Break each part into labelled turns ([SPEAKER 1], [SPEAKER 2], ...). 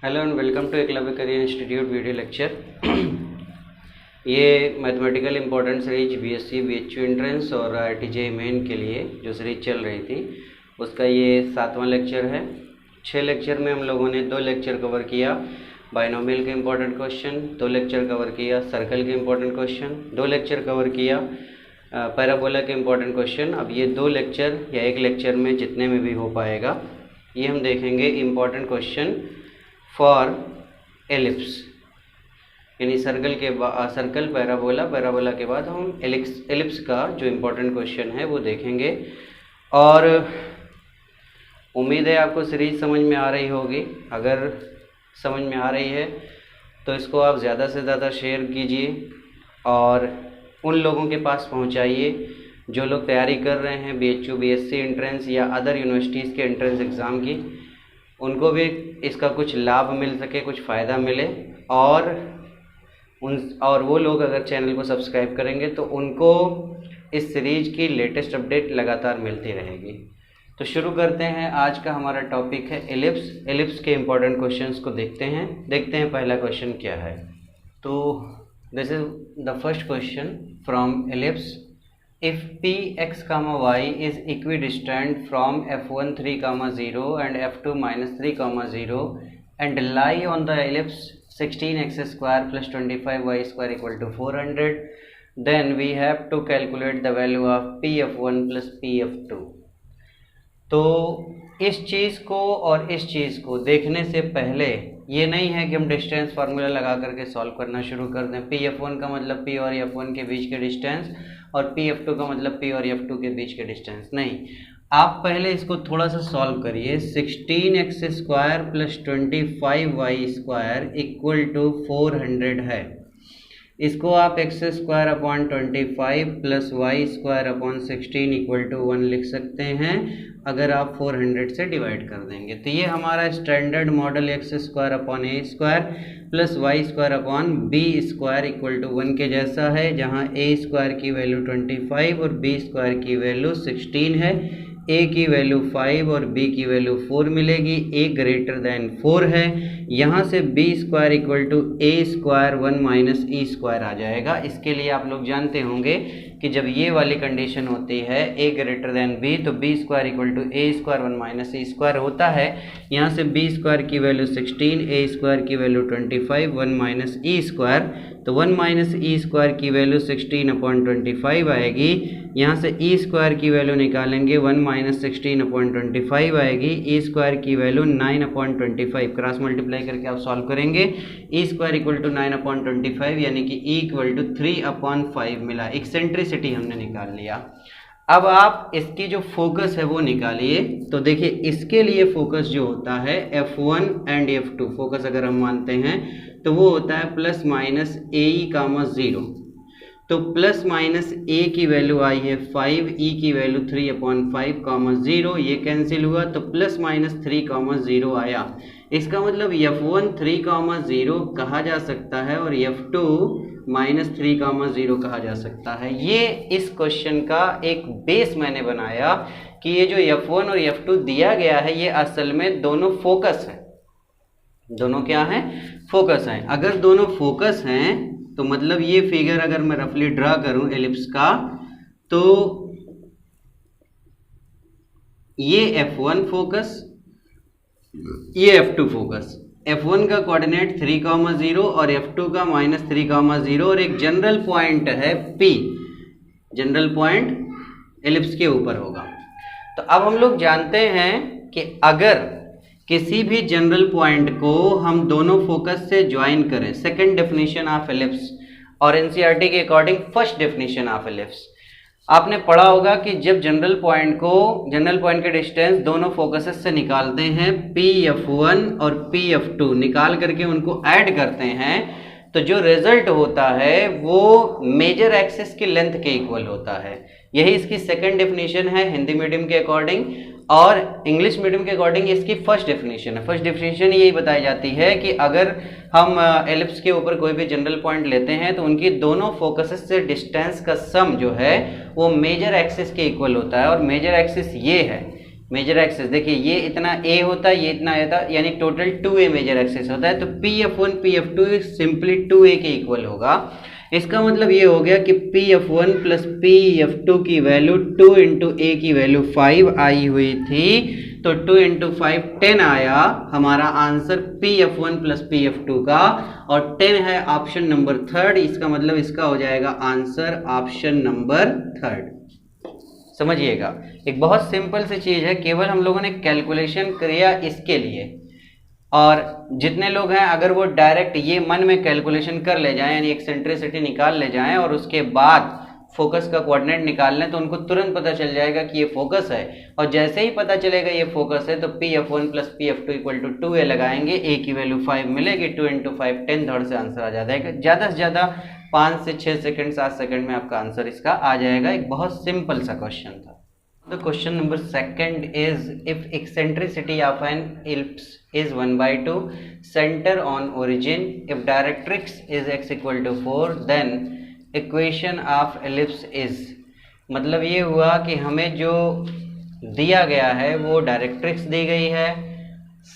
[SPEAKER 1] Hello and welcome to Eklavya career institute video lecture. ये mathematical important series BSc BHU entrance और IIT main के लिए जो series चल रही थी उसका ये 7वां लेक्चर है। 6 लेक्चर में हम लोगों ने 2 लेक्चर कवर किया बाइनोमियल के इम्पोर्टेंट क्वेश्चन, 2 लेक्चर कवर किया सर्कल के इम्पोर्टेंट क्वेश्चन, 2 लेक्चर कवर किया पैराबोला के इम्पोर्टेंट क्वेश्चन। अब ये 2 लेक्चर या 1 लेक्चर में जितने में भी हो पाएगा ये हम देखेंगे इम्पोर्टेंट क्वेश्चन फॉर एलिप्स, यानी सर्कल पैराबोला के बाद हम एलिप्स का जो इम्पोर्टेंट क्वेश्चन है वो देखेंगे। और उम्मीद है आपको सीरीज समझ में आ रही होगी। अगर समझ में आ रही है तो इसको आप ज़्यादा से ज़्यादा शेयर कीजिए और उन लोगों के पास पहुंचाइए जो लोग तैयारी कर रहे हैं बीएचयू बीएससी एंट्रेंस या अदर यूनिवर्सिटीज़ के एंट्रेंस एग्ज़ाम की, उनको भी इसका कुछ लाभ मिल सके, कुछ फ़ायदा मिले। और वो लोग अगर चैनल को सब्सक्राइब करेंगे तो उनको इस सीरीज़ की लेटेस्ट अपडेट लगातार मिलती रहेगी। तो शुरू करते हैं। आज का हमारा टॉपिक है एलिप्स के इम्पोर्टेंट क्वेश्चंस को देखते हैं पहला क्वेश्चन क्या है। तो this is the first question from ellipse. If p x comma y is equidistant from f1 3 0 and f2 minus 3 0 and lie on the ellipse 16x square plus 25y square equal to 400, then we have to calculate the value of p f1 plus p f2। तो इस चीज़ को और इस चीज़ को देखने से पहले ये नहीं है कि हम डिस्टेंस फार्मूला लगा करके सॉल्व करना शुरू कर दें। पी एफ वन का मतलब पी और एफ वन के बीच के डिस्टेंस और पी एफ टू का मतलब पी और एफ टू के बीच के डिस्टेंस। नहीं, आप पहले इसको थोड़ा सा सॉल्व करिए। 16x square plus 25y square equal to 400 है। इसको आप x square upon 25 plus y square upon 16 equal to 1 लिख सकते हैं अगर आप 400 से डिवाइड कर देंगे। तो ये हमारा standard model x square upon a square plus y square upon b square equal to 1 के जैसा है, जहाँ ए स्क्वायर की वैल्यू 25 और बी स्क्वायर की वैल्यू 16 है। ए की वैल्यू 5 और बी की वैल्यू 4 मिलेगी। ए ग्रेटर देन 4 है। यहाँ से b square equal to a square 1 minus e square आ जाएगा। इसके लिए आप लोग जानते होंगे कि जब ये वाली कंडीशन होती है ए ग्रेटर देन बी तो b square equal to a square 1 minus e square होता है। यहाँ से बी स्क्वायर की वैल्यू 16, ए स्क्वायर की वैल्यू 25, 1 माइनस ई स्क्वायर, तो 1 माइनस ई स्क्वायर की वैल्यू 16 अपॉन 25 आएगी। यहाँ से ई स्क्वायर की वैल्यू निकालेंगे 1 माइनस 16 अपॉन 25 आएगी। ई स्क्वायर की वैल्यू 9 अपॉन 25, क्रॉस मल्टीप्लाई करके आप सॉल्व करेंगे। ई स्क्वायर इक्वल टू 9 अपॉन 25 यानी कि ई इक्वल टू 3 अपॉन 5 मिला। एक्सेंट्रिसिटी हमने निकाल लिया। अब आप इसकी जो फोकस है वो निकालिए। तो देखिए इसके लिए फोकस जो होता है F1 एंड F2 फोकस अगर हम मानते हैं तो वो होता है प्लस माइनस ए कामा 0। तो प्लस माइनस ए की वैल्यू आई है 5, ई की वैल्यू 3 अपॉन 5 कामा 0, ये कैंसिल हुआ तो प्लस माइनस 3 कामा 0 आया। इसका मतलब F1 3 कामा 0 कहा जा सकता है और F2 माइनस 3 कामा 0 कहा जा सकता है। ये इस क्वेश्चन का एक बेस मैंने बनाया कि ये जो F1 और F2 दिया गया है ये असल में दोनों फोकस हैं। दोनों क्या हैं? फोकस हैं। अगर दोनों फोकस हैं तो मतलब ये फिगर अगर मैं रफली ड्रा करूं एलिप्स का तो ये F1 फोकस, ये F2 फोकस। F1 का कोऑर्डिनेट 3, 0 और F2 का माइनस 3, 0 और एक जनरल पॉइंट है P। जनरल पॉइंट एलिप्स के ऊपर होगा। तो अब हम लोग जानते हैं कि अगर किसी भी जनरल पॉइंट को हम दोनों फोकस से ज्वाइन करें, सेकंड डेफिनेशन ऑफ एलिप्स और एनसीईआरटी के according first definition of ellipse, आपने पढ़ा होगा कि जब जनरल पॉइंट के डिस्टेंस दोनों फोकसेस से निकालते हैं PF1 और PF2 निकाल करके उनको ऐड करते हैं तो जो रिजल्ट होता है वो मेजर एक्सिस की लेंथ के इक्वल होता है। यही इसकी सेकंड डेफिनेशन है हिंदी मीडियम के अकॉर्डिंग, और इंग्लिश मीडियम के अकॉर्डिंग इसकी फर्स्ट डेफिनेशन है। फर्स्ट डेफिनेशन यही बताई जाती है कि अगर हम एलिप्स के ऊपर कोई भी जनरल पॉइंट लेते हैं तो उनकी दोनों फोकसेस से डिस्टेंस का सम जो है वो मेजर एक्सिस के इक्वल होता है। और मेजर एक्सिस ये है मेजर एक्सिस देखिए ये इतना ए होता है, ये इतना ए था, यानी टोटल 2a मेजर एक्सिस होता है। तो Pf1 Pf2 सिंपली 2a के इक्वल होगा। इसका मतलब ये हो गया कि Pf1 प्लस Pf2 की वैल्यू 2 इंटू ए की वैल्यू 5 आई हुई थी, तो 2 इंटू 5 10 आया हमारा आंसर Pf1 प्लस Pf2 का, और 10 है ऑप्शन नंबर थर्ड। इसका मतलब इसका हो जाएगा आंसर ऑप्शन नंबर थर्ड। समझिएगा एक बहुत सिंपल सी चीज है, केवल हम लोगों ने कैलकुलेशन किया इसके लिए, और जितने लोग हैं अगर वो डायरेक्ट ये मन में कैलकुलेशन कर ले जाएं, यानी एक्सेंट्रिसिटी निकाल ले जाएं और उसके बाद फोकस का कोऑर्डिनेट निकाल लें, तो उनको तुरंत पता चल जाएगा कि ये फोकस है। और जैसे ही पता चलेगा ये फोकस है तो Pf1 plus Pf2 equal to 2a लगाएंगे, a की वैल्यू 5 मिलेगी, 2 इंटू 5 10 थर्ड से आंसर आ जाएगा। ज़्यादा से ज़्यादा 5 से 6 सेकंड 7 सेकंड में आपका आंसर इसका आ जाएगा। एक बहुत सिंपल सा क्वेश्चन था। The question number second is, if eccentricity of an ellipse is 1/2, center on origin, if directrix is x equal to 4, then equation of ellipse is, मतलब ये हुआ कि हमें जो दिया गया है वो डायरेक्ट्रिक्स दी गई है,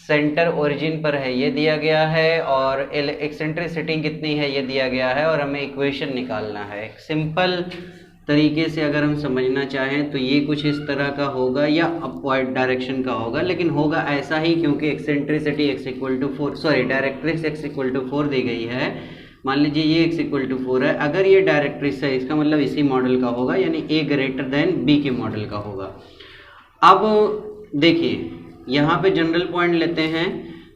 [SPEAKER 1] सेंटर ओरिजिन पर है ये दिया गया है, और एक्सेंट्रिसिटी कितनी है ये दिया गया है, और हमें इक्वेशन निकालना है। सिंपल तरीके से अगर हम समझना चाहें तो ये कुछ इस तरह का होगा या अपवर्ड डायरेक्शन का होगा, लेकिन होगा ऐसा ही क्योंकि eccentricity x equal to 4 sorry directrix x equal to 4 दी गई है। मान लीजिए ये x इक्वल टू 4 है, अगर ये डायरेक्ट्रिक्स है इसका मतलब इसी मॉडल का होगा, यानी a ग्रेटर देन b के मॉडल का होगा। अब देखिए यहाँ पे जनरल पॉइंट लेते हैं,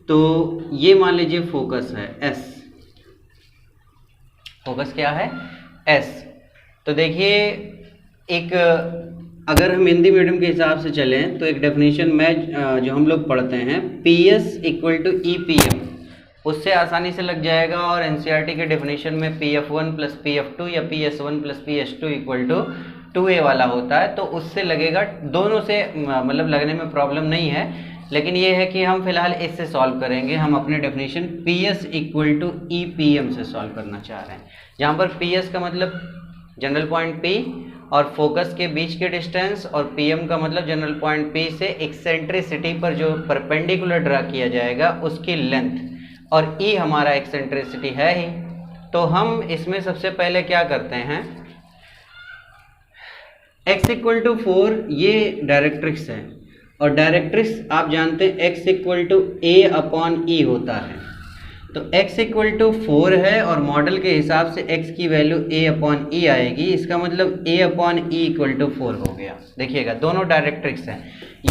[SPEAKER 1] तो ये मान लीजिए फोकस है S, फोकस क्या है S। तो देखिए एक अगर हम हिंदी मीडियम के हिसाब से चलें तो एक डेफिनेशन में जो हम लोग पढ़ते हैं PS इक्वल टू EPM, उससे आसानी से लग जाएगा। और NCERT के डेफिनेशन में PF1 प्लस PF2 या PS1 plus PS2 equal to 2A वाला होता है, तो उससे लगेगा। दोनों से मतलब लगने में प्रॉब्लम नहीं है, लेकिन ये है कि हम फिलहाल इससे सॉल्व करेंगे। हम अपने definition PS equal to EPM से सॉल्व करना चाह रहे हैं, जहाँ पर PS का मतलब जनरल पॉइंट P और फोकस के बीच के डिस्टेंस, और PM का मतलब जनरल पॉइंट P से एक्सेंट्रिसिटी पर जो परपेंडिकुलर ड्रा किया जाएगा उसकी लेंथ, और E हमारा एक्सेंट्रिसिटी है ही। तो हम इसमें सबसे पहले क्या करते हैं, x इक्वल टू 4 ये डायरेक्ट्रिक्स है, और डायरेक्ट्रिक्स आप जानते हैं x equal to a upon e होता है। तो x इक्वल टू 4 है और मॉडल के हिसाब से x की वैल्यू a अपॉन e आएगी, इसका मतलब a upon e equal to 4 हो गया। देखिएगा दोनों डायरेक्ट्रिक्स हैं,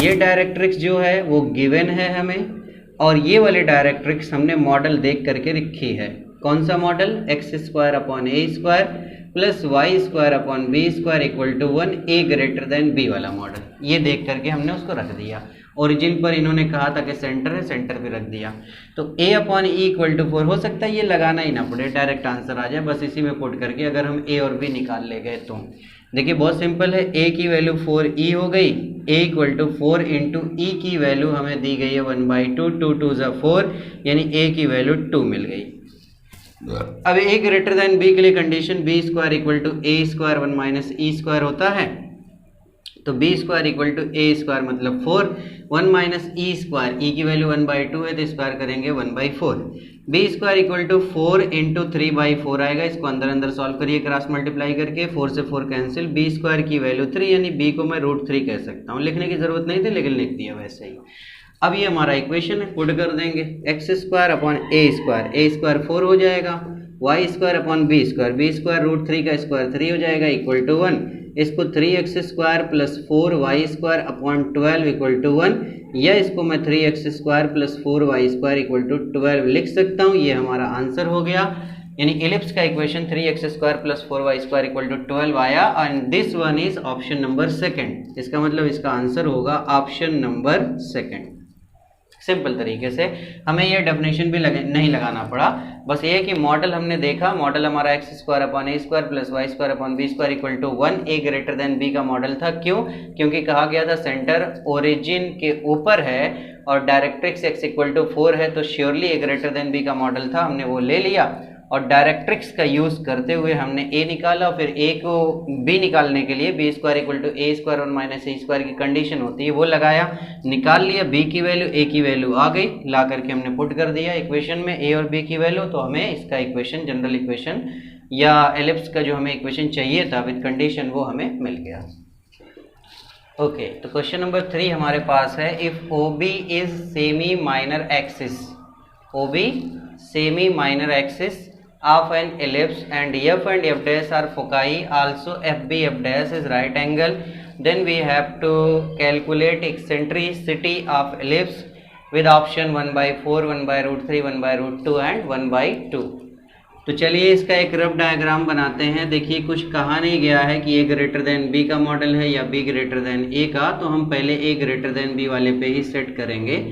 [SPEAKER 1] ये डायरेक्ट्रिक्स जो है वो गिवन है हमें, और ये वाले डायरेक्ट्रिक्स हमने मॉडल देख करके रखी है। कौन सा model, x square upon a square plus y square upon b square equal to 1, a greater than b वाला मॉडल। ये देख करके हमने उसको रख दिया। ओरिजिन पर इन्होंने कहा था कि सेंटर है, सेंटर पे रख दिया। तो a upon e equal to 4 हो सकता है ये लगाना ही ना पड़े, डायरेक्ट आंसर आ जाए बस इसी में पुट करके, अगर हम a और b निकाल ले गए तो। देखिए बहुत सिंपल है, a की वैल्यू 4e हो गई, a इक्वल टू 4 इंटू ई की वैल्यू हमें दी गई है 1/2, 2 2 ज़ा 4, यानी a की वैल्यू 2 मिल गई। अब a ग्रेटर देन b के लिए condition b square equal to a square 1 minus e square होता है, तो b square equal to a square मतलब 4, 1 माइनस ई स्क्वायर, ई की वैल्यू 1/2 है तो स्क्वायर करेंगे 1/4, b square equal to 4 into 3/4 आएगा। इसको अंदर अंदर सॉल्व करिए क्रॉस मल्टीप्लाई करके, 4 से 4 कैंसिल, b स्क्वायर की वैल्यू 3, यानी b को मैं √3 कह सकता हूँ। लिखने की जरूरत नहीं थी लेकिन लिख दिया वैसे ही। अब ये हमारा इक्वेशन है, पुट कर देंगे x square upon a square 4 हो जाएगा, y square upon b square √3 का स्क्वायर 3 हो जाएगा इक्वल टू 1। इसको 3x square plus 4y square upon 12 equal to 1, या इसको मैं 3x square plus 4y square equal to 12 लिख सकता हूँ। ये हमारा आंसर हो गया, यानी एलिप्स का equation 3x square plus 4y square equal to 12 आया, and this one is option number second. इसका मतलब इसका आंसर होगा ऑप्शन नंबर सेकंड। सिंपल तरीके से हमें ये डेफिनेशन भी नहीं लगाना पड़ा, बस ये कि मॉडल हमने देखा, मॉडल हमारा x square upon a square plus y square upon b square equal to 1, a greater than b का मॉडल था। क्यों? क्योंकि कहा गया था सेंटर ओरिजिन के ऊपर है और डायरेक्ट्रिक्स एक्स इक्वल टू 4 है, तो श्योरली ए ग्रेटर देन बी का मॉडल था, हमने वो ले लिया। और डायरेक्ट्रिक्स का यूज़ करते हुए हमने ए निकाला, और फिर ए को बी निकालने के लिए b square equal to a square one minus a square की कंडीशन होती है वो लगाया, निकाल लिया, बी की वैल्यू ए की वैल्यू आ गई, ला करके हमने पुट कर दिया इक्वेशन में ए और बी की वैल्यू, तो हमें इसका इक्वेशन, जनरल इक्वेशन या एलिप्स का जो हमें इक्वेशन चाहिए था विद कंडीशन वो हमें मिल गया। ओके, तो क्वेश्चन नंबर 3 हमारे पास है, if O B is semi minor axis, O B semi minor axis of an ellipse and f dash are foci, also fb f dash is right angle, then we have to calculate eccentricity of ellipse with option 1/4, 1/√3, 1/√2 and 1/2। तो चलिए इसका एक rough diagram बनाते हैं। देखिए कुछ कहा नहीं गया है कि ए ग्रेटर देन बी का मॉडल है या बी ग्रेटर देन ए का, तो हम पहले ए ग्रेटर देन बी वाले पे ही सेट करेंगे।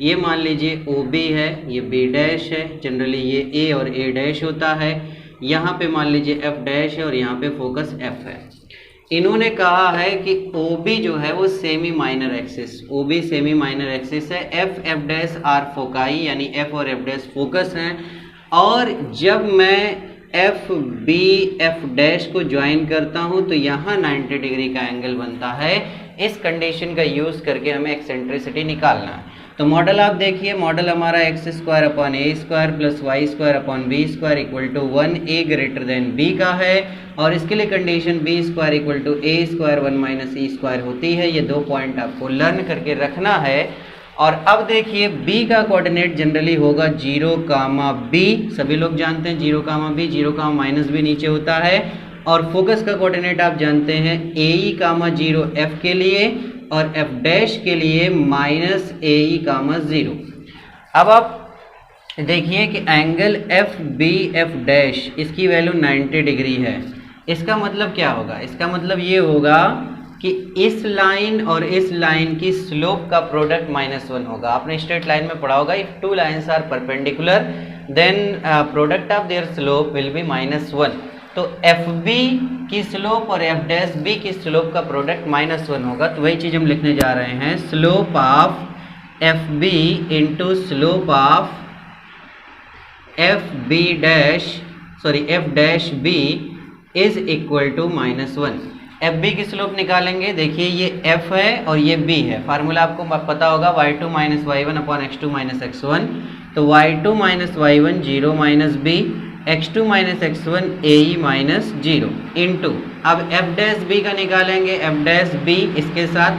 [SPEAKER 1] ये मान लीजिए ओ बी है, ये बी डैश है, जनरली ये ए और ए डैश होता है, यहाँ पे मान लीजिए एफ डैश है और यहाँ पे फोकस एफ है। इन्होंने कहा है कि ओ बी जो है वो semi minor axis, O B semi minor axis है, F F dash are foci, यानी एफ और एफ डैश फोकस हैं, और जब मैं एफ बी एफ डैश को ज्वाइन करता हूँ तो यहाँ 90 डिग्री का एंगल बनता है। इस कंडीशन का यूज़ करके हमें एक्सेंट्रिसिटी निकालना है। तो मॉडल आप देखिए, मॉडल हमारा x square upon a square plus y square upon b square equal to 1 a greater than b का है, और इसके लिए condition b square equal to a square 1 minus e square होती है। ये 2 पॉइंट आपको लर्न करके रखना है। और अब देखिए बी का कोऑर्डिनेट जनरली होगा 0, बी, सभी लोग जानते हैं 0, बी, 0, माइनस बी नीचे होता है, और फोकस का कोऑर्डिनेट आप जानते हैं ए (0) एफ के लिए और एफ डैश के लिए माइनस ए (0). अब आप देखिए कि angle F B F dash इसकी वैल्यू 90 डिग्री है। इसका मतलब क्या होगा? इसका मतलब ये होगा कि इस लाइन और इस लाइन की स्लोप का प्रोडक्ट -1 होगा। आपने स्ट्रेट लाइन में पढ़ा होगा, if 2 lines are perpendicular then product of their slope will be -1। तो एफ बी की स्लोप और एफ डैश बी की स्लोप का प्रोडक्ट -1 होगा। तो वही चीज़ हम लिखने जा रहे हैं, slope of F B into slope of F B dash F dash B is equal to -1। F B की स्लोप निकालेंगे। देखिए ये एफ है और ये बी है, फार्मूला आपको पता होगा y2 - y1 upon x2 - x1। तो y2 - y1 0 minus B, x2 - x1 ae minus 0 into, अब एफ डैश बी का निकालेंगे, एफ डैश बी इसके साथ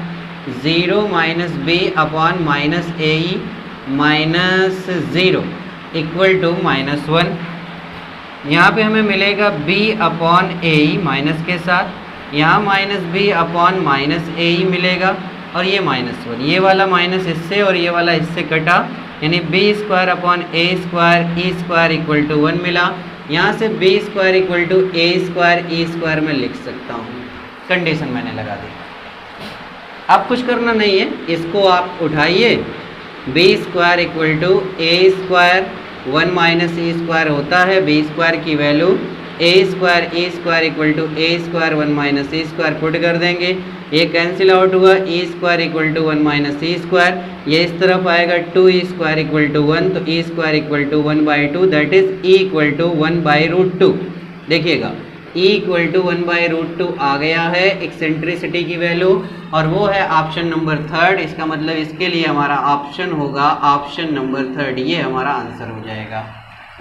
[SPEAKER 1] 0 minus B upon minus ae minus 0 equal to -1। यहाँ पे हमें मिलेगा b अपॉन ae माइनस के साथ, यहाँ minus B upon minus ae मिलेगा, और ये -1, ये वाला माइनस इससे और ये वाला इससे कटा, यानी b square upon a square e square equal to 1 मिला। यहाँ से b square equal to a square e square में लिख सकता हूँ, कंडीशन मैंने लगा दी। अब कुछ करना नहीं है, इसको आप उठाइए, b square equal to a square 1 minus e square होता है, बी स्क्वायर की value a square e square equal to a square 1 minus e square put कर देंगे, ये कैंसिल आउट हुआ, e square equal to 1 minus e square, ये इस तरफ आएगा 2 ई स्क्वायर इक्वल टू 1, तो e square equal to 1/2 that is e equal to 1/√2। देखिएगा ई इक्वल टू 1/√2 आ गया है एक्सेंट्रिसिटी की वैल्यू, और वो है ऑप्शन नंबर 3। इसका मतलब इसके लिए हमारा ऑप्शन होगा ऑप्शन नंबर 3, ये हमारा आंसर हो जाएगा।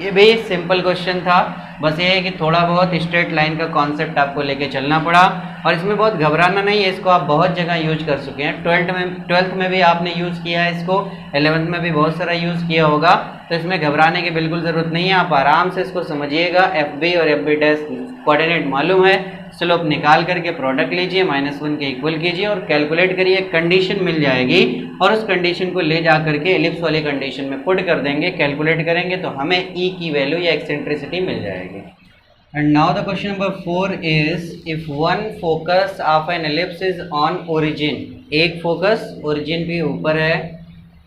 [SPEAKER 1] ये भी सिंपल क्वेश्चन था, बस ये है कि थोड़ा बहुत स्ट्रेट लाइन का कॉन्सेप्ट आपको लेके चलना पड़ा, और इसमें बहुत घबराना नहीं है, इसको आप बहुत जगह यूज कर चुके हैं। 12th में भी आपने यूज़ किया है इसको, 11th में भी बहुत सारा यूज़ किया होगा, तो इसमें घबराने की बिल्कुल ज़रूरत नहीं है। आप आराम से इसको समझिएगा, एफ बी और एफ बी डैश कोऑर्डिनेट मालूम है, स्लोप निकाल करके प्रोडक्ट लीजिए, -1 के इक्वल कीजिए और कैलकुलेट करिए, कंडीशन मिल जाएगी, और उस कंडीशन को ले जा करके एलिप्स वाली कंडीशन में पुट कर देंगे, कैलकुलेट करेंगे तो हमें ई की वैल्यू या एक्सेंट्रिसिटी मिल जाएगी। And now the question number 4 is, if one focus of an ellipse is on origin, एक फोकस ओरिजिन के ऊपर है,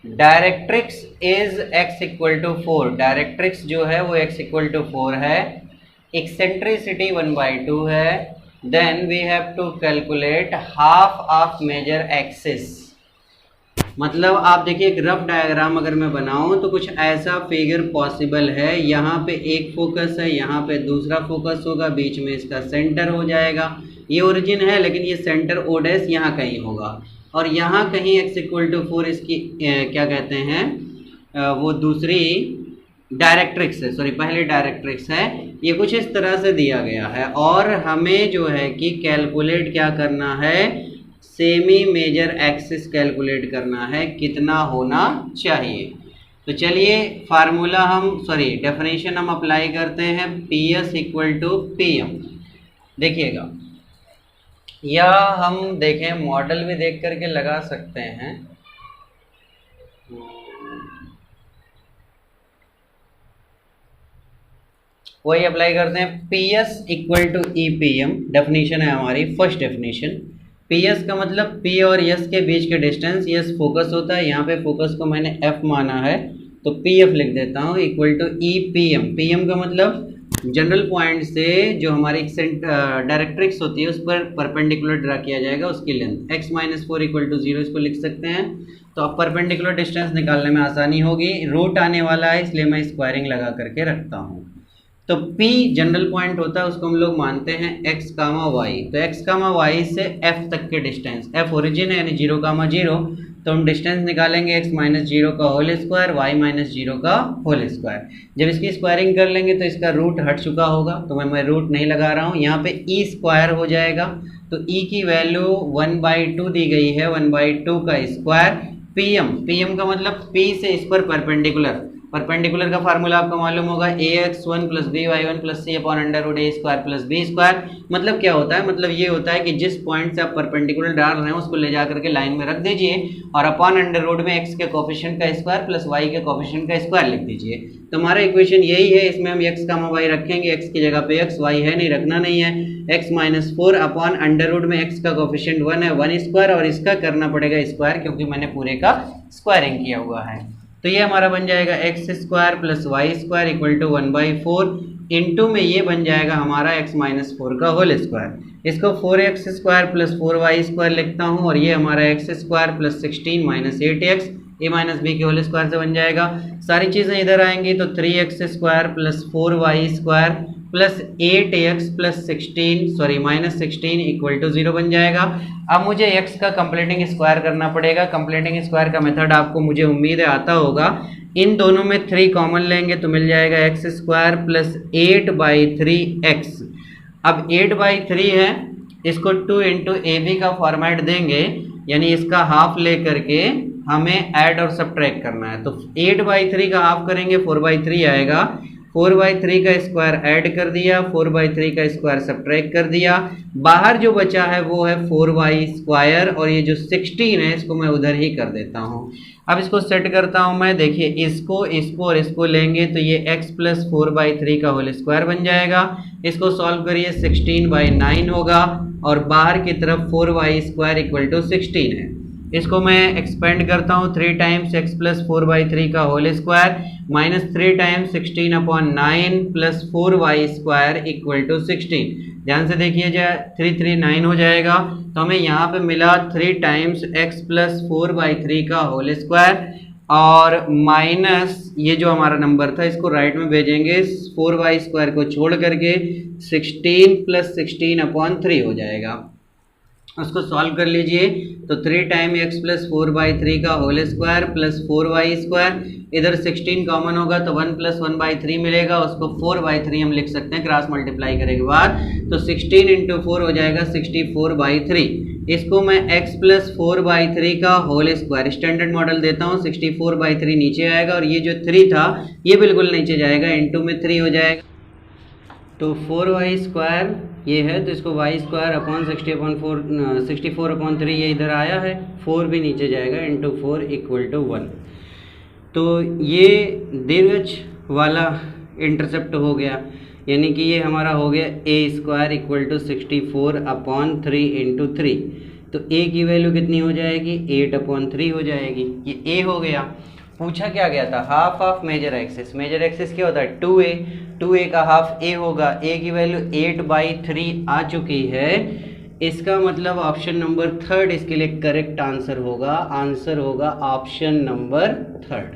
[SPEAKER 1] directrix is x equal to 4, directrix जो है वो x इक्वल टू 4 है, एक्सेंट्रिसिटी 1/2 है, then we have to calculate half of major axis. मतलब आप देखिए एक रफ डायग्राम अगर मैं बनाऊं तो कुछ ऐसा फिगर पॉसिबल है। यहाँ पे एक फोकस है, यहाँ पे दूसरा फोकस होगा, बीच में इसका सेंटर हो जाएगा। ये ओरिजिन है लेकिन ये सेंटर ओ डैश यहाँ कहीं होगा और यहाँ कहीं x इक्वल टू 4 इसकी क्या कहते हैं वो दूसरी डायरेक्ट्रिक्स है, सॉरी पहले डायरेक्ट्रिक्स है। ये कुछ इस तरह से दिया गया है और हमें जो है कि कैलकुलेट क्या करना है, सेमी मेजर एक्सिस कैलकुलेट करना है कितना होना चाहिए। तो चलिए फार्मूला डेफिनेशन हम अप्लाई करते हैं, P S equal to P M. देखिएगा या हम देखें मॉडल भी देख करके लगा सकते हैं। वही अप्लाई करते हैं, P S equal to e P M. Definition है हमारी फर्स्ट डेफिनेशन। पी एस का मतलब पी और एस के बीच के डिस्टेंस, एस फोकस होता है, यहाँ पे फोकस को मैंने एफ माना है तो पी एफ लिख देता हूँ equal to e P M. P M का मतलब जनरल पॉइंट से जो हमारी डायरेक्ट्रिक्स होती है उस पर परपेंडिकुलर ड्रा किया जाएगा, उसकी length x minus 4 equal to 0 इसको लिख सकते हैं। तो अब परपेंडिकुलर डिस्टेंस निकालने में आसानी होगी, रूट आने वाला है इसलिए मैं स्क्वायरिंग लगा करके रखता हूँ। तो P जनरल पॉइंट होता है, उसको हम लोग मानते हैं x कामा वाई। तो x कामा वाई से f तक के डिस्टेंस, f ओरिजिन है यानी 0 कामा 0, तो हम डिस्टेंस निकालेंगे x माइनस 0 का होल स्क्वायर, y माइनस 0 का होल स्क्वायर। जब इसकी स्क्वायरिंग कर लेंगे तो इसका रूट हट चुका होगा, तो मैं रूट नहीं लगा रहा हूँ। यहाँ पे e स्क्वायर हो जाएगा, तो e की वैल्यू 1/2 दी गई है, 1/2 का स्क्वायर। pm का मतलब p से इस पर परपेंडिकुलर का फार्मूला आपको मालूम होगा, ax1 plus b y one plus c upon under root a square plus b square. मतलब क्या होता है, मतलब ये होता है कि जिस पॉइंट से आप परपेंडिकुलर डाल रहे हैं उसको ले जा करके लाइन में रख दीजिए और अपॉन अंडर रूट में x के कोफिशिएंट का स्क्वायर प्लस y के कोफिशिएंट का स्क्वायर लिख दीजिए। तो हमारा इक्वेशन यही है, इसमें हम x कामा y रखेंगे, x की जगह पे x, y है नहीं, रखना नहीं है। x minus 4 upon under root में x का कोफिशिएंट 1 है, 1 स्क्वायर, और इसका करना पड़ेगा स्क्वायर क्योंकि मैंने पूरे का स्क्वायरिंग किया हुआ है। तो ये हमारा बन जाएगा x square plus y square equal to 1/4 into में ये बन जाएगा हमारा x माइनस 4 का होल स्क्वायर। इसको 4x square plus 4y square लिखता हूँ और ये हमारा x square plus 16 minus 8x a minus b के होल स्क्वायर से बन जाएगा। सारी चीज़ें इधर आएंगी तो 3x square plus 4y square plus 8x plus 16 minus 16 equal to 0 बन जाएगा। अब मुझे x का कंप्लीटिंग स्क्वायर करना पड़ेगा। कंप्लीटिंग स्क्वायर का मेथड आपको मुझे उम्मीद है आता होगा। इन दोनों में 3 कॉमन लेंगे तो मिल जाएगा x स्क्वायर प्लस 8/3x। अब 8/3 है, इसको 2 इंटू ए बी का फॉर्मेट देंगे, यानी इसका हाफ ले करके हमें ऐड और सब्ट्रैक्ट करना है। तो 8/3 का हाफ करेंगे 4/3 आएगा, 4/3 का स्क्वायर ऐड कर दिया, 4/3 का स्क्वायर सब्ट्रैक्ट कर दिया, बाहर जो बचा है वो है 4y स्क्वायर और ये जो 16 है इसको मैं उधर ही कर देता हूँ। अब इसको सेट करता हूँ मैं, देखिए इसको और इसको लेंगे तो ये x प्लस 4/3 का होल स्क्वायर बन जाएगा। इसको सॉल्व करिए 16/9 होगा और बाहर की तरफ 4y स्क्वायर इक्वल टू 16 है। इसको मैं एक्सपेंड करता हूँ 3 टाइम्स x प्लस 4/3 का whole square minus 3 times 16/9 plus 4y square equal to 16। ध्यान से देखिए, 3 3 9 हो जाएगा, तो हमें यहाँ पे मिला 3 टाइम्स x प्लस 4/3 का होल स्क्वायर और माइनस ये जो हमारा नंबर था इसको राइट में भेजेंगे, 4y स्क्वायर को छोड़ करके 16 प्लस 16/3 हो जाएगा। उसको सॉल्व कर लीजिए तो 3 टाइम x प्लस 4/3 का whole square plus 4y square, इधर 16 कॉमन होगा तो 1 प्लस 1/3 मिलेगा, उसको 4/3 हम लिख सकते हैं क्रॉस मल्टीप्लाई करने के बाद। तो 16 इंटू 4 हो जाएगा 64/3। इसको मैं x प्लस 4/3 का होल स्क्वायर स्टैंडर्ड मॉडल देता हूँ, 64/3 नीचे आएगा और ये जो 3 था ये बिल्कुल नीचे जाएगा, इंटू में 3 हो जाएगा। तो 4y स्क्वायर ये है तो इसको y स्क्वायर अपॉन 64/3 ये इधर आया है, 4 भी नीचे जाएगा, इंटू 4 इक्वल टू 1। तो ये दीर्घच वाला इंटरसेप्ट हो गया, यानी कि ये हमारा हो गया a square equal to 64/3 into 3। तो a की वैल्यू कितनी हो जाएगी, 8/3 हो जाएगी। ये a हो गया। पूछा क्या गया था, half of major axis. Major axis क्या होता है, 2a का हाफ a होगा, a की वैल्यू 8/3 आ चुकी है। इसका मतलब ऑप्शन नंबर थर्ड इसके लिए करेक्ट आंसर होगा। आंसर होगा option number third.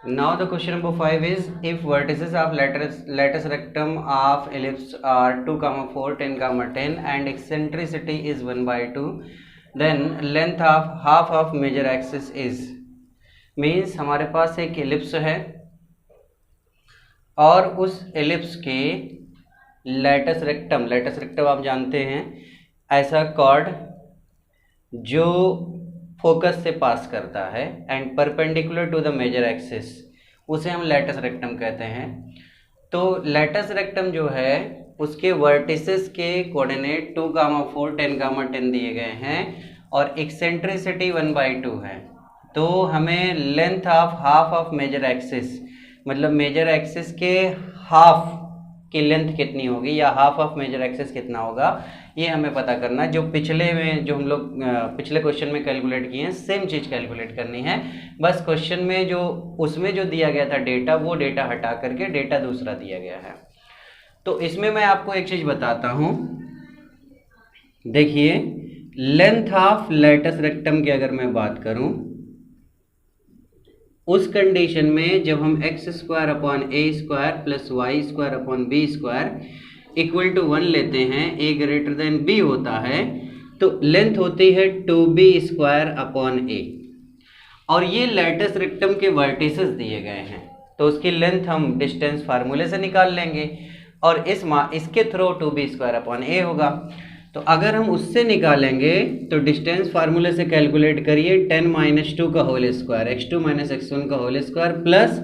[SPEAKER 1] Now the question number 5 is if vertices of lattice rectum of ellipse are 2, 4, 10, 10 and eccentricity is 1/2, then length of half of major axis is, means हमारे पास एक ellipse है और उस ellipse के lattice rectum आप जानते हैं, ऐसा कॉर्ड जो फोकस से पास करता है and perpendicular to the major axis, उसे हम लैटिस रेक्टम कहते हैं। तो लैटिस रेक्टम जो है उसके वर्टिसेस के कोऑर्डिनेट 2, 4, 10, 10 दिए गए हैं और एक्सेंट्रिसिटी 1/2 है। तो हमें length of half of major axis, मतलब मेजर एक्सिस के हाफ की लेंथ कितनी होगी या हाफ ऑफ मेजर एक्सिस कितना होगा, ये हमें पता करना है। जो हम लोग पिछले क्वेश्चन में कैलकुलेट किए हैं, सेम चीज़ कैलकुलेट करनी है। बस क्वेश्चन में उसमें जो दिया गया था डेटा, वो डेटा हटा करके डेटा दूसरा दिया गया है। तो इसमें मैं आपको एक चीज़ बताता हूँ। देखिए, लेंथ ऑफ लैटिस रेक्टम की अगर मैं बात करूँ, उस कंडीशन में जब हम x² + y² + b² equal to 1 लेते हैं, a ग्रेटर देन b होता है, तो लेंथ होती है 2b² a। और ये लैटिस रेक्टम के वर्टिसेस दिए गए हैं, तो उसकी लेंथ हम डिस्टेंस फार्मूले से निकाल लेंगे और इसके थ्रू 2b² a होगा। तो अगर हम उससे निकालेंगे तो डिस्टेंस फार्मूले से कैलकुलेट करिए, 10 - 2 का होल स्क्वायर, x2 - x1 का होल स्क्वायर प्लस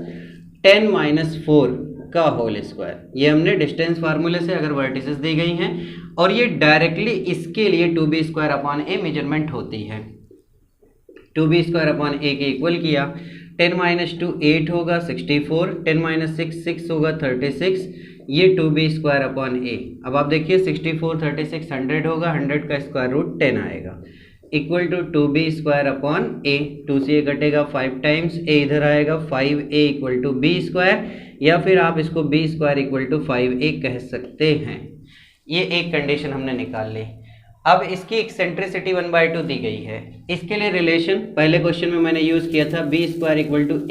[SPEAKER 1] 10 - 4 का होल स्क्वायर। ये हमने डिस्टेंस फार्मूले से, अगर वर्टिसेस दी गई हैं, और ये डायरेक्टली इसके लिए 2b² a मेजरमेंट होती है। 2b² a के इक्वल किया, 10 - 2 8 होगा 64, 10 - 6 6 होगा 36, ये 2b² a। अब आप देखिए 64 36 100 होगा, 100 का स्क्वायर रूट 10 आएगा, इक्वल टू 2b² a। 2 से ये कटेगा 5 टाइम्स, a इधर आएगा, 5a = b², या फिर आप इसको b² = 5a कह सकते हैं। ये एक कंडीशन हमने निकाल ली। अब इसकी एक्सेंट्रिसिटी 1/2 दी गई है। इसके लिए रिलेशन पहले क्वेश्चन में मैंने यूज़ किया था, b² =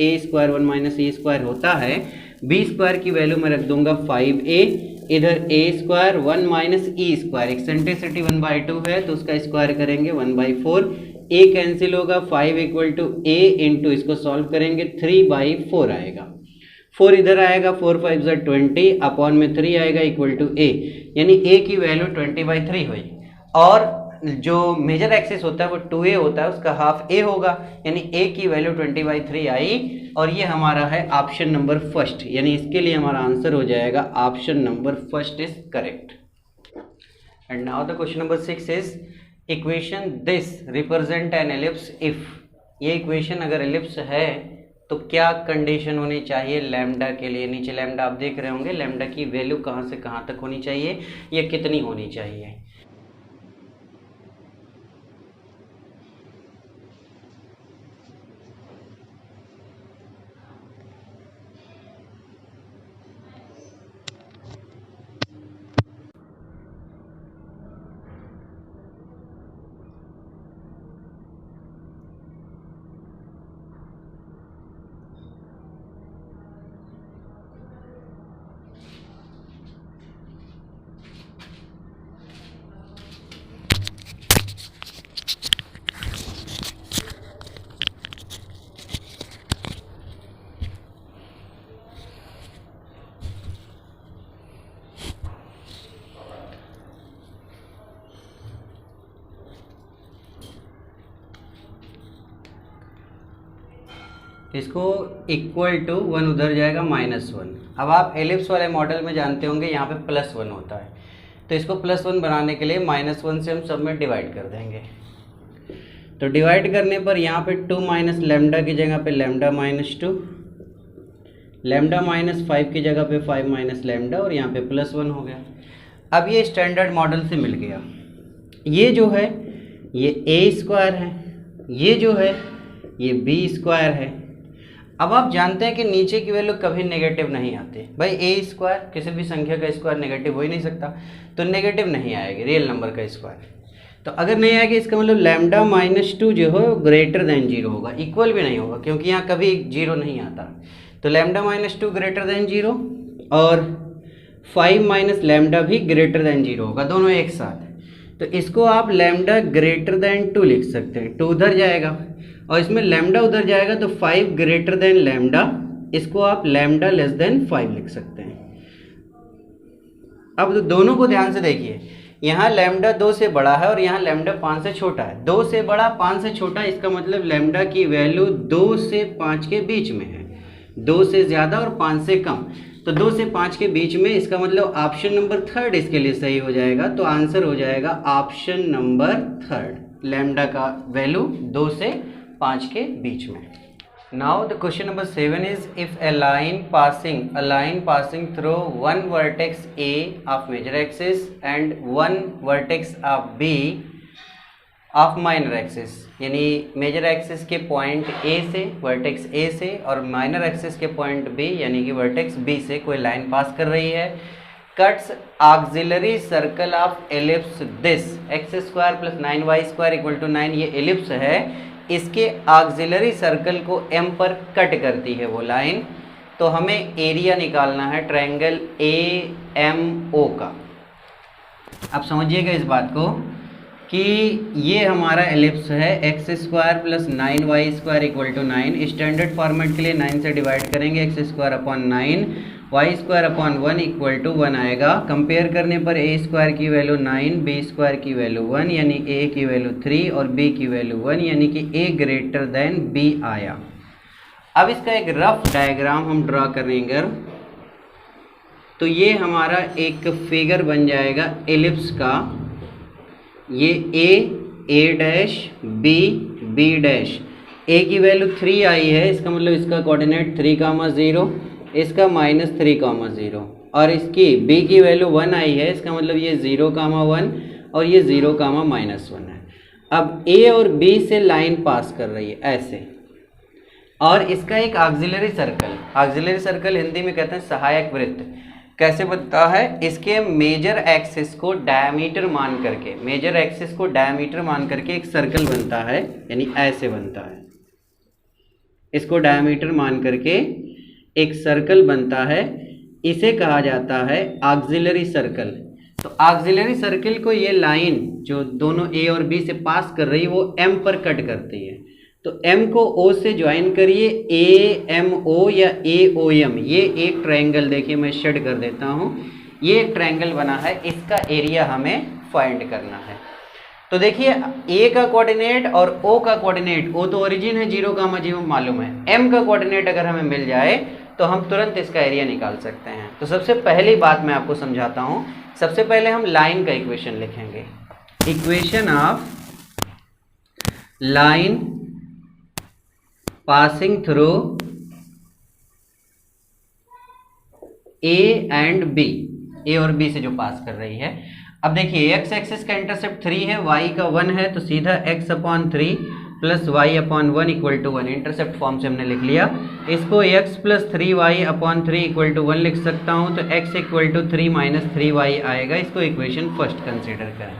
[SPEAKER 1] a² 1 - e² होता है। b² की वैल्यू मैं रख दूंगा 5a, इधर a² 1 - e², एक्सेंट्रिसिटी 1/2 है तो उसका स्क्वायर करेंगे 1/4, a कैंसिल होगा, 5 = a इंटू इसको सॉल्व करेंगे 3/4 आएगा, 4 इधर आएगा, 4 5 = 20 अपॉन में 3 आएगा इक्वल टू a, यानी a की वैल्यू 20/3 हुई। और जो मेजर एक्सिस होता है वो 2a होता है, उसका हाफ a होगा, यानी a की वैल्यू 20/3 आई, और ये हमारा है ऑप्शन नंबर फर्स्ट, यानी इसके लिए हमारा आंसर हो जाएगा option number first is correct. And now the question number 6 is equation this represent an ellipse if. ये इक्वेशन अगर एलिप्स है तो क्या कंडीशन होनी चाहिए लैम्डा के लिए। नीचे लैम्डा आप देख रहे होंगे, लैम्डा की वैल्यू कहाँ से कहाँ तक होनी चाहिए, ये कितनी होनी चाहिए। इसको इक्वल टू 1 उधर जाएगा -1। अब आप एलिप्स वाले मॉडल में जानते होंगे यहाँ पे +1 होता है, तो इसको +1 बनाने के लिए -1 से हम सब में डिवाइड कर देंगे। तो डिवाइड करने पर यहाँ पे 2 - लैम्डा की जगह पे लैम्डा -2, लैम्डा -5 की जगह पे 5 - लैम्डा, और यहाँ पे +1 हो गया। अब ये स्टैंडर्ड मॉडल से मिल गया। ये जो है ये a² है, ये जो है ये b² है। अब आप जानते हैं कि नीचे की वैल्यू कभी नेगेटिव नहीं आती भाई, ए स्क्वायर किसी भी संख्या का स्क्वायर नेगेटिव हो ही नहीं सकता, तो नेगेटिव नहीं आएगी रियल नंबर का स्क्वायर। तो अगर नहीं आएगी इसका मतलब लैम्डा माइनस टू जो हो ग्रेटर देन जीरो होगा, इक्वल भी नहीं होगा क्योंकि यहाँ कभी जीरो नहीं आता। तो lambda minus two greater than zero और 5 माइनस लैम्डा भी ग्रेटर देन जीरो होगा, दोनों एक साथ। तो इसको आप लैम्डा ग्रेटर देन टू लिख सकते हैं, टू उधर जाएगा और इसमें लैम्डा उधर जाएगा तो 5 ग्रेटर देन लैम्डा, इसको आप लैम्डा लेस देन 5 लिख सकते हैं। अब तो दोनों को ध्यान से देखिए, यहाँ लैम्डा 2 से बड़ा है और यहाँ लैम्डा 5 से छोटा है। 2 से बड़ा 5 से छोटा, इसका मतलब लैम्डा की वैल्यू 2 से 5 के बीच में है, 2 से ज़्यादा और 5 से कम। तो 2 से 5 के बीच में, इसका मतलब ऑप्शन नंबर थर्ड इसके लिए सही हो जाएगा। तो आंसर हो जाएगा ऑप्शन नंबर थर्ड, लैम्डा का वैल्यू 2 से 5 के बीच में। Now the question number 7 is if a line passing through one vertex A of major axis and one vertex of B of minor axis, यानी मेजर एक्सिस के point A से, vertex A से, और minor axis के point B यानी कि vertex B से कोई लाइन पास कर रही है, cuts auxiliary circle of ellipse this x square plus 9y square equal to 9, ये एलिप्स है, इसके ऑक्सिलरी सर्कल को M पर कट करती है वो लाइन। तो हमें एरिया निकालना है ट्रायंगल AMO का। आप समझिएगा इस बात को कि ये हमारा एलिप्स है, x square plus 9y square equal to 9, standard format के लिए 9 से डिवाइड करेंगे, x square upon 9, y square upon 1 equal to 1 आएगा। कंपेयर करने पर ए स्क्वायर की वैल्यू 9, बी स्क्वायर की वैल्यू 1 यानी ए की वैल्यू 3 और बी की वैल्यू 1 यानी कि ए ग्रेटर देन बी आया। अब इसका एक रफ डायग्राम हम ड्रा करेंगे, तो ये हमारा एक फिगर बन जाएगा एलिप्स का, ये ए डैश बी डैश, ए की वैल्यू 3 आई है, इसका मतलब इसका कोऑर्डिनेट 3,0, इसका -3,0, और इसकी बी की वैल्यू 1 आई है, इसका मतलब ये 0,1 और ये 0,-1 है। अब ए और बी से लाइन पास कर रही है ऐसे, और इसका एक ऑक्सिलरी सर्कल हिंदी में कहते हैं सहायक वृत्त। कैसे बनता है, इसके मेजर एक्सिस को डायमीटर मान करके एक सर्कल बनता है, यानी ऐसे बनता है, इसको डायमीटर मान करके एक सर्कल बनता है, इसे कहा जाता है ऑक्सिलरी सर्कल। तो ऑक्सिलरी सर्कल को ये लाइन जो दोनों ए और बी से पास कर रही है वो एम पर कट करती है। तो एम को ओ से ज्वाइन करिए, ए एम ओ या ए ओ एम, ये एक ट्रायंगल, देखिए मैं शेड कर देता हूँ, ये एक ट्रायंगल बना है, इसका एरिया हमें फाइंड करना है। तो देखिए ए का कोऑर्डिनेट और ओ का कोऑर्डिनेट, ओ तो ओरिजिन है 0,0 मालूम है, एम का कोऑर्डिनेट अगर हमें मिल जाए तो हम तुरंत इसका एरिया निकाल सकते हैं। तो सबसे पहली बात मैं आपको समझाता हूँ, सबसे पहले हम लाइन का इक्वेशन लिखेंगे, equation of line passing through A and B, A और बी से जो पास कर रही है। अब देखिए एक्स एक्सिस का इंटरसेप्ट 3 है, वाई का 1 है, तो सीधा x upon 3 plus y upon 1 equal to 1, intercept form से हमने लिख लिया। इसको x plus 3y upon 3 equal to 1 लिख सकता हूँ, तो x equal to 3 minus 3y आएगा। इसको इक्वेशन फर्स्ट कंसिडर करें।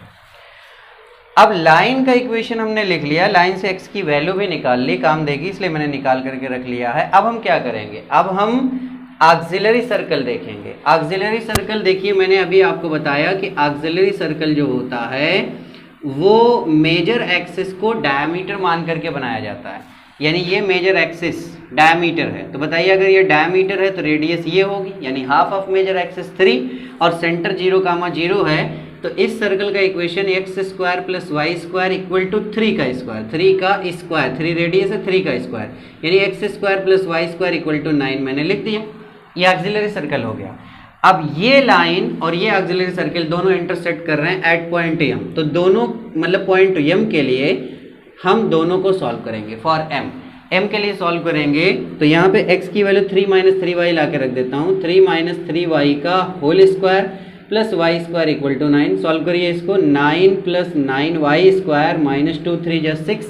[SPEAKER 1] अब लाइन का इक्वेशन हमने लिख लिया, लाइन से x की वैल्यू भी निकाल ली, काम देगी इसलिए मैंने निकाल करके रख लिया है। अब हम क्या करेंगे, अब हम ऑक्सिलरी सर्कल देखेंगे। ऑक्सिलरी सर्कल देखिए, मैंने अभी आपको बताया कि ऑक्सिलरी सर्कल जो होता है वो मेजर एक्सिस को डायमीटर मान करके बनाया जाता है, यानी ये मेजर एक्सिस डायमीटर है, तो बताइए अगर ये डायमीटर है तो रेडियस ये होगी, यानी हाफ ऑफ मेजर एक्सिस 3 और सेंटर 0,0 है। तो इस सर्कल का equation x square plus y square equal to 3 का स्क्वायर, 3 का स्क्वायर, 3 रेडियस है, 3 का स्क्वायर, यानी x square plus y square equal to 9 मैंने लिख दिया। ये ऑक्सिलरी सर्कल हो गया। अब ये लाइन और ये ऑक्सिलरी सर्कल दोनों इंटरसेक्ट कर रहे हैं एट पॉइंट एम, तो दोनों मतलब पॉइंट एम के लिए हम दोनों को सॉल्व करेंगे। फॉर एम के लिए सॉल्व करेंगे तो यहाँ पे x की वैल्यू 3 माइनस 3y ला के रख देता हूँ, 3 माइनस 3y का whole square plus y square equal to 9। Solve करिए इसको, 9 प्लस 9y स्क्वायर माइनस 2 3 जा 6,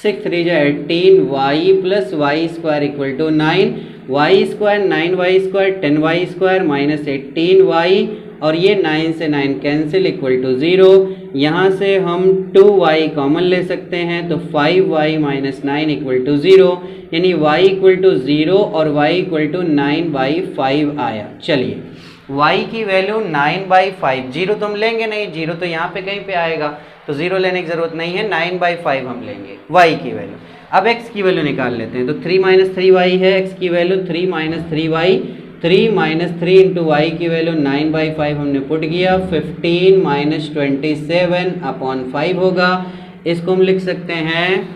[SPEAKER 1] 6 3 जा 18 y plus y square equal to 9, y square 9y square 10y square minus 18y, और ये 9 से 9 कैंसिल इक्वल टू 0। यहाँ से हम 2y कॉमन ले सकते हैं तो 5y माइनस 9 इक्वल टू 0, यानी y इक्वल टू 0 और y इक्वल टू 9/5 आया। चलिए y की वैल्यू 9/5, 0 तो हम लेंगे नहीं, 0 तो यहाँ पे कहीं पे आएगा तो 0 लेने की ज़रूरत नहीं है, 9/5 हम लेंगे y की वैल्यू। अब x की वैल्यू निकाल लेते हैं तो 3 माइनस 3y है, x की value 3 minus 3y, 3 minus 3 into y की वैल्यू 9/5 हमने पुट किया, 15 माइनस 27/5 होगा। इसको हम लिख सकते हैं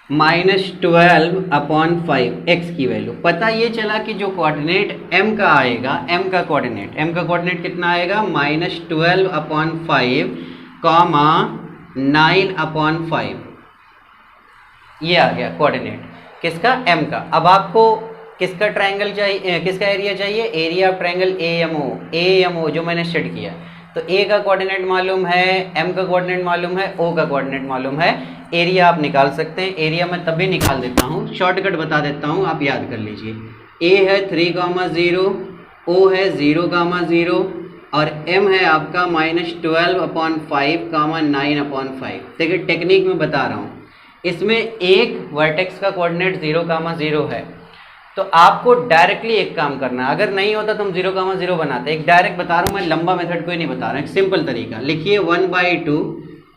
[SPEAKER 1] -12/5 x की वैल्यू। पता ये चला कि जो कोऑर्डिनेट m का आएगा, m का कोऑर्डिनेट कितना आएगा, -12/5 9/5, ये आ गया कोऑर्डिनेट किसका, m का। अब आपको किसका ट्रायंगल चाहिए, किसका एरिया चाहिए, एरिया ऑफ ट्रायंगल AMO जो मैंने सेट किया। तो A का कोऑर्डिनेट मालूम है, M का कोऑर्डिनेट मालूम है, O का कोऑर्डिनेट मालूम है, एरिया आप निकाल सकते हैं। एरिया मैं तभी निकाल देता हूँ, शॉर्टकट बता देता हूँ, आप याद कर लीजिए। A है 3,0, O है 0,0 और M है आपका -12/5, 9/5। देखिए टेक्निक में बता रहा हूँ, इसमें एक वर्टेक्स का कोऑर्डिनेट 0,0 है, तो आपको डायरेक्टली एक काम करना है। अगर नहीं होता तो हम 0,0 बनाते, एक डायरेक्ट बता रहा हूँ मैं, लंबा मेथड कोई नहीं बता रहा, एक सिंपल तरीका। लिखिए 1/2,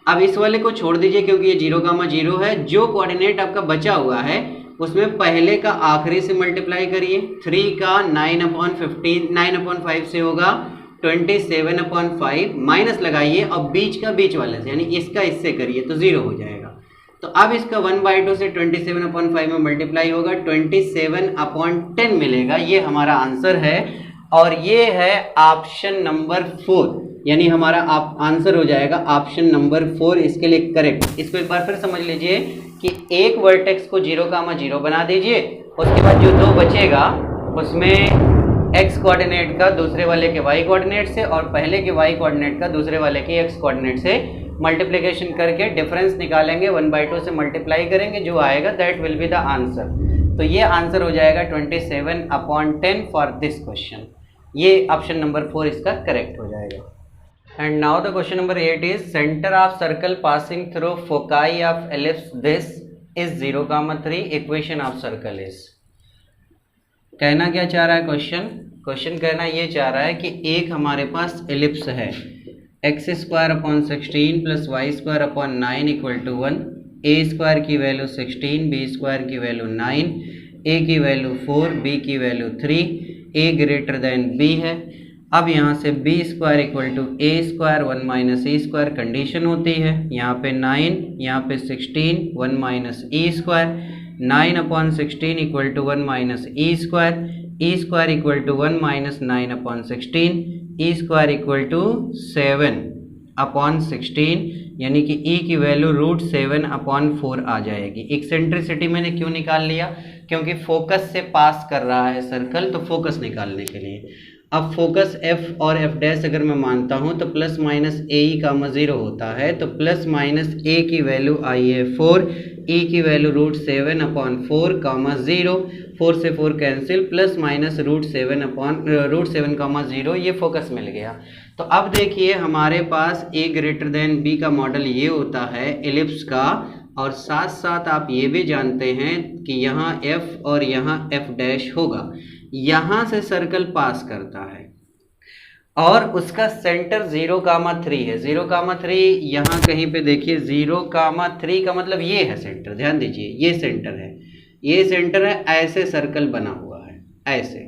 [SPEAKER 1] अब इस वाले को छोड़ दीजिए क्योंकि ये 0,0 है। जो कोऑर्डिनेट आपका बचा हुआ है उसमें पहले का आखिरी से मल्टीप्लाई करिए, 3 का 9/5 से होगा 27/5, माइनस लगाइए और बीच का बीच वाले से, यानी इसका इससे करिए तो 0 हो जाएगा। तो अब इसका 1/2 से 27/5 में मल्टीप्लाई होगा, 27/10 मिलेगा। ये हमारा आंसर है और ये है ऑप्शन नंबर 4, यानी हमारा आंसर हो जाएगा ऑप्शन नंबर 4, इसके लिए करेक्ट। इसको एक बार फिर समझ लीजिए कि एक वर्टेक्स को 0,0 बना दीजिए, उसके बाद जो 2 बचेगा उसमें x कोऑर्डिनेट का दूसरे वाले के y कोऑर्डिनेट से और पहले के y कोऑर्डिनेट का दूसरे वाले के x कोऑर्डिनेट से मल्टीप्लिकेशन करके डिफरेंस निकालेंगे, 1/2 से मल्टीप्लाई करेंगे, जो आएगा that will be the answer. तो ये आंसर हो जाएगा 27/10 फॉर दिस क्वेश्चन। ये ऑप्शन नंबर 4 इसका करेक्ट हो जाएगा। And now the question number 8 is centre of circle passing through foci of ellipse this is 0,3, equation of circle is. कहना क्या चाह रहा है क्वेश्चन कहना ये चाह रहा है कि एक हमारे पास एलिप्स है, x²/16 plus y²/9 equal to 1, a² की वैल्यू 16, b² की वैल्यू 9, a की वैल्यू 4, b की value 3, a greater than b है। अब यहाँ से b² equal to a², 1 minus e² condition होती है, यहाँ पे 9, यहाँ पे 16, 1 minus e², 9/16 equal to 1 minus e² equal to 1 minus 9/16, e² equal to 7/16, यानी कि e की वैल्यू √7/4 आ जाएगी। एक्सेंट्रिसिटी मैंने क्यों निकाल लिया, क्योंकि फोकस से पास कर रहा है सर्कल, तो फोकस निकालने के लिए। अब फोकस f और f' अगर मैं मानता हूँ तो प्लस माइनस AE,0 होता है, तो प्लस माइनस a की वैल्यू आई है 4, e की वैल्यू √7/4, 0, 4 से 4 कैंसिल, प्लस माइनस √7/0, ये फोकस मिल गया। तो अब देखिए हमारे पास a ग्रेटर देन b का मॉडल ये होता है एलिप्स का, और साथ साथ आप ये भी जानते हैं कि यहाँ f और यहाँ f' होगा, यहाँ से सर्कल पास करता है और उसका सेंटर 0,3 है। 0,3 यहाँ कहीं पे देखिए, 0,3 का मतलब ये है सेंटर, ध्यान दीजिए ये सेंटर है, ये सेंटर है, ऐसे सर्कल बना हुआ है ऐसे।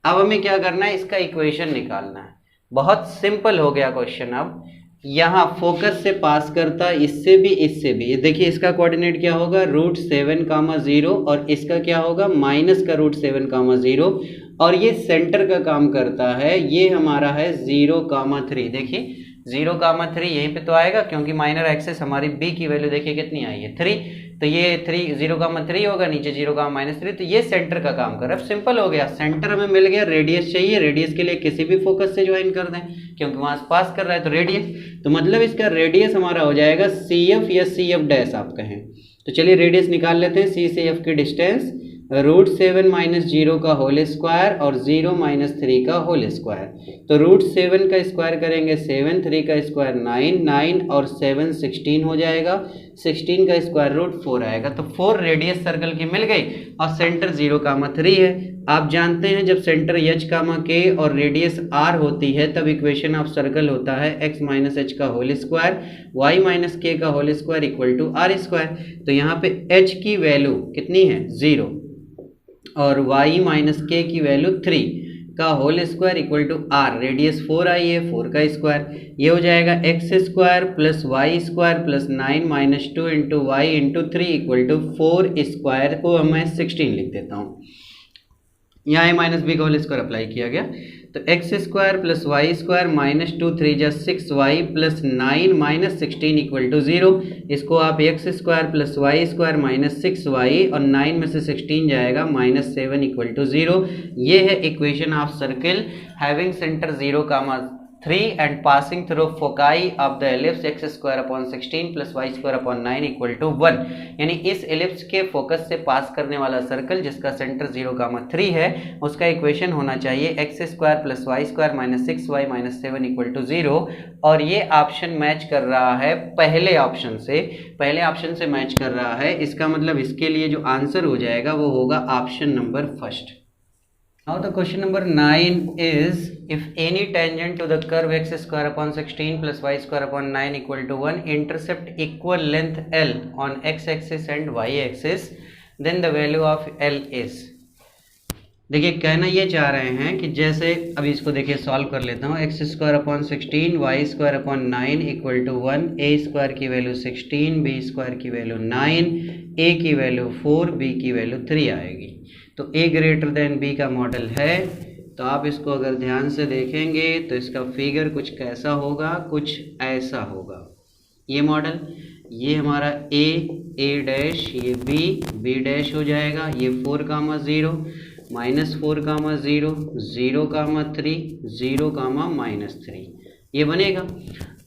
[SPEAKER 1] अब हमें क्या करना है, इसका इक्वेशन निकालना है। बहुत सिंपल हो गया क्वेश्चन। अब यहाँ फोकस से पास करता है, इससे भी इससे भी, देखिए इसका कोऑर्डिनेट क्या होगा √7,0 और इसका क्या होगा माइनस का √7,0, और ये सेंटर का काम करता है, ये हमारा है 0,3। देखिए 0,3 यहीं पे तो आएगा क्योंकि माइनर एक्सेस हमारी b की वैल्यू देखिए कितनी आई है 3, तो ये 0,3 होगा, नीचे 0,-3, तो ये सेंटर का काम कर रहा है। अब सिंपल हो गया, सेंटर हमें मिल गया, रेडियस चाहिए, रेडियस के लिए किसी भी फोकस से ज्वाइन कर दें क्योंकि वहां से पास कर रहा है तो रेडियस, तो मतलब इसका रेडियस हमारा हो जाएगा CF या CF डैश आप कहें। तो चलिए रेडियस निकाल लेते हैं। C से F की डिस्टेंस √7 - 0 का होल स्क्वायर और 0 - 3 का होल स्क्वायर। तो √7 का स्क्वायर करेंगे 7, 3 का स्क्वायर 9, 9 और 7 16 हो जाएगा, 16 का स्क्वायर √4 आएगा। तो 4 रेडियस सर्कल की मिल गई और सेंटर 0,3 है। आप जानते हैं जब सेंटर H, K और रेडियस R होती है तब इक्वेशन ऑफ सर्कल होता है x - h का होल स्क्वायर y - k का whole square equal to R square. तो यहाँ पे h की वैल्यू कितनी है 0 और y - k की वैल्यू 3 का whole square equal to r, radius 4 आई है 4 का स्क्वायर, ये हो जाएगा x square plus y square plus 9 - 2 into y into 3 equal to 4 square को मैं 16 लिख देता हूँ। यहाँ a माइनस बी का होल स्क्वायर अप्लाई किया गया, तो x square plus y square -2 3 जा 6y प्लस 9 - 16 इक्वल टू 0। इसको आप x square plus y square -6y और 9 में से 16 जाएगा -7 इक्वल टू 0। ये है equation of circle having centre 0,3 and passing through foci of the ellipse x square upon 16 plus y square upon 9 equal to 1। यानी इस एलिप्स के फोकस से पास करने वाला सर्कल जिसका सेंटर 0,3 है उसका इक्वेशन होना चाहिए x square plus y square -6y -7 equal to 0। और ये ऑप्शन मैच कर रहा है पहले ऑप्शन से मैच कर रहा है। इसका मतलब इसके लिए जो आंसर हो जाएगा वो होगा option number first. Now the question number 9 is, if any tangent to the curve x square upon 16 plus y square upon 9 equal to 1 intercept equal length L on x axis and y axis, then the value of L is। देखिए कहना ये चाह रहे हैं कि जैसे अभी इसको देखिए सॉल्व कर लेता हूँ। X square upon 16 y square upon 9 equal to 1, a square की वैल्यू 16, बी स्क्वायर की वैल्यू 9, ए की वैल्यू 4, बी की वैल्यू 3 आएगी। तो a ग्रेटर देन b का मॉडल है, तो आप इसको अगर ध्यान से देखेंगे तो इसका फिगर कुछ कैसा होगा, कुछ ऐसा होगा। ये मॉडल, ये हमारा a डैश, ये b डैश हो जाएगा, ये 4, 0 -4, 0 0, 3 0, -3 ये बनेगा।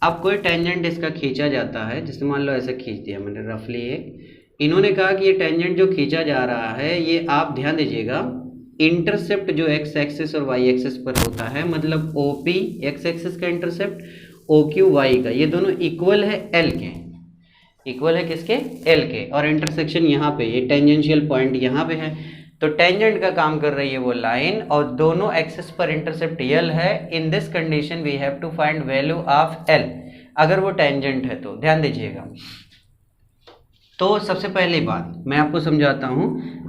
[SPEAKER 1] अब कोई टेंजेंट इसका खींचा जाता है, जैसे मान लो ऐसे खींच दिया मैंने रफली एक, इन्होंने कहा कि ये टेंजेंट जो खींचा जा रहा है ये आप ध्यान दीजिएगा इंटरसेप्ट जो एक्स एक्सिस और वाई एक्सिस पर होता है, मतलब OP एक्स एक्सिस का इंटरसेप्ट, OQ वाई का, ये दोनों इक्वल है L के, इक्वल है किसके L के, और इंटरसेक्शन यहाँ पे, ये टेंजेंशियल पॉइंट यहाँ पे है। तो टेंजेंट का काम कर रही है वो लाइन और दोनों एक्सिस पर इंटरसेप्ट L है। In this condition we have to find value of L अगर वो टेंजेंट है तो। ध्यान दीजिएगा, तो सबसे पहली बात मैं आपको समझाता हूँ,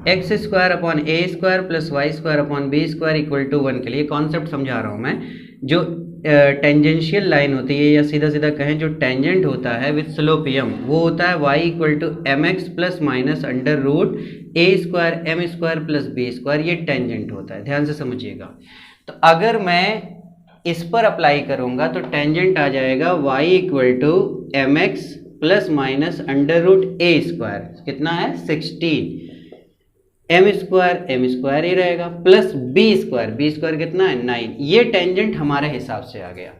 [SPEAKER 1] x square upon a square plus y square upon b square equal to 1 के लिए कॉन्सेप्ट समझा रहा हूँ मैं। जो टेंजेंशियल लाइन होती है या सीधा सीधा कहें जो टेंजेंट होता है विद स्लोप m, वो होता है y equal to mx plus minus under root a square m square plus b square, ये टेंजेंट होता है। ध्यान से समझिएगा, तो अगर मैं इस पर अप्लाई करूँगा तो टेंजेंट आ जाएगा y equal to mx plus minus under root a square, कितना है 16, एम स्क्वायर ही रहेगा, प्लस बी स्क्वायर कितना है 9। ये टेंजेंट हमारे हिसाब से आ गया।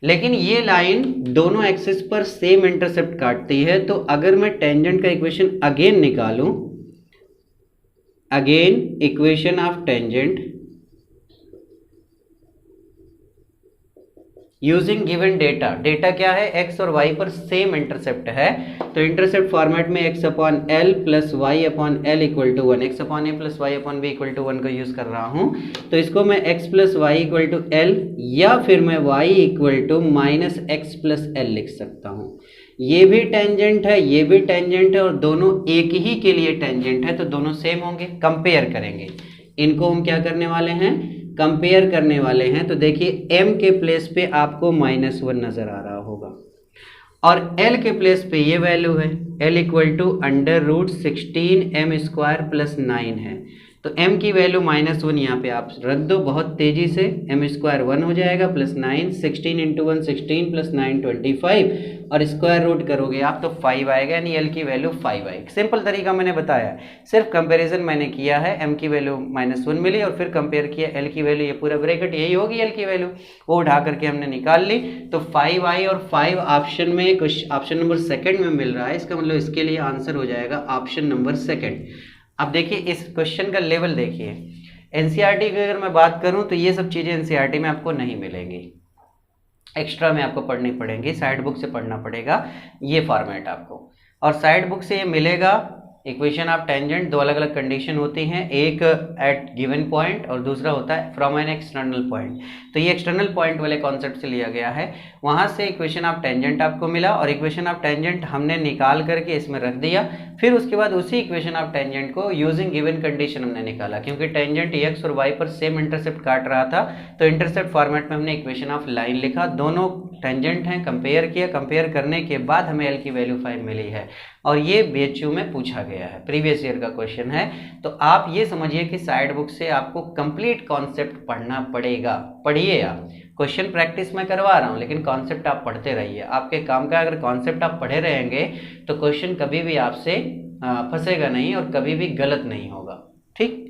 [SPEAKER 1] लेकिन ये लाइन दोनों एक्सिस पर सेम इंटरसेप्ट काटती है, तो अगर मैं टेंजेंट का इक्वेशन अगेन निकालूं, again equation of tangent using given data, data क्या है x और y पर सेम इंटरसेप्ट है, तो इंटरसेप्ट फॉर्मेट में x upon l plus y upon l equal to 1, x upon a plus y upon b equal to 1 का use कर रहा हूं। तो इसको मैं x plus y equal to l या फिर मैं y equal to minus x plus l लिख सकता हूं। ये भी टेंजेंट है, ये भी टेंजेंट है और दोनों एक ही के लिए टेंजेंट है, तो दोनों सेम होंगे। कंपेयर करेंगे इनको, हम क्या करने वाले हैं, कंपेयर करने वाले हैं। तो देखिए m के प्लेस पे आपको -1 नजर आ रहा होगा और l के प्लेस पे ये वैल्यू है l equal to under root 16 m square plus 9 है। तो m की वैल्यू -1 यहाँ पे आप रख दो बहुत तेजी से, m स्क्वायर 1 हो जाएगा प्लस 9, 16 इंटू 1 16 प्लस 9 25, और स्क्वायर रूट करोगे आप तो 5 आएगा, यानी l की वैल्यू 5 आएगी। सिंपल तरीका मैंने बताया, सिर्फ कंपैरिजन मैंने किया है, m की वैल्यू -1 मिली और फिर कंपेयर किया l की वैल्यू, ये पूरा ब्रैकेट यही होगी l की वैल्यू, वो उठा करके हमने निकाल ली तो 5 आई, और 5 ऑप्शन में कुछ ऑप्शन नंबर सेकंड में मिल रहा है, इसका मतलब इसके लिए आंसर हो जाएगा ऑप्शन नंबर सेकंड। अब देखिए इस क्वेश्चन का लेवल देखिए, एनसीईआरटी की अगर मैं बात करूं तो ये सब चीज़ें एनसीईआरटी में आपको नहीं मिलेंगी, एक्स्ट्रा में आपको पढ़नी पड़ेंगी, साइड बुक से पढ़ना पड़ेगा ये फॉर्मेट आपको। और साइड बुक से ये मिलेगा इक्वेशन ऑफ टेंजेंट, दो अलग अलग कंडीशन होती हैं, एक एट गिवन पॉइंट और दूसरा होता है फ्रॉम एन एक्सटर्नल पॉइंट। तो ये एक्सटर्नल पॉइंट वाले कॉन्सेप्ट से लिया गया है, वहां से इक्वेशन ऑफ टेंजेंट आपको मिला और इक्वेशन ऑफ टेंजेंट हमने निकाल करके इसमें रख दिया, फिर उसके बाद उसी इक्वेशन ऑफ टेंजेंट को यूजिंग गिवन कंडीशन हमने निकाला, क्योंकि टेंजेंट एक्स और वाई पर सेम इंटरसेप्ट काट रहा था तो इंटरसेप्ट फॉर्मेट में हमने इक्वेशन ऑफ लाइन लिखा, दोनों टेंजेंट हैं, कंपेयर किया, कंपेयर करने के बाद हमें एल की वैल्यू 5 मिली है और ये बीएचयू में पूछा गया है, प्रीवियस ईयर का क्वेश्चन है। तो आप ये समझिए कि साइड बुक से आपको कंप्लीट कॉन्सेप्ट पढ़ना पड़ेगा, पढ़िए आप, क्वेश्चन प्रैक्टिस मैं करवा रहा हूँ लेकिन कॉन्सेप्ट आप पढ़ते रहिए, आपके काम का अगर कॉन्सेप्ट आप पढ़े रहेंगे तो क्वेश्चन कभी भी आपसे फंसेगा नहीं और कभी भी गलत नहीं होगा, ठीक।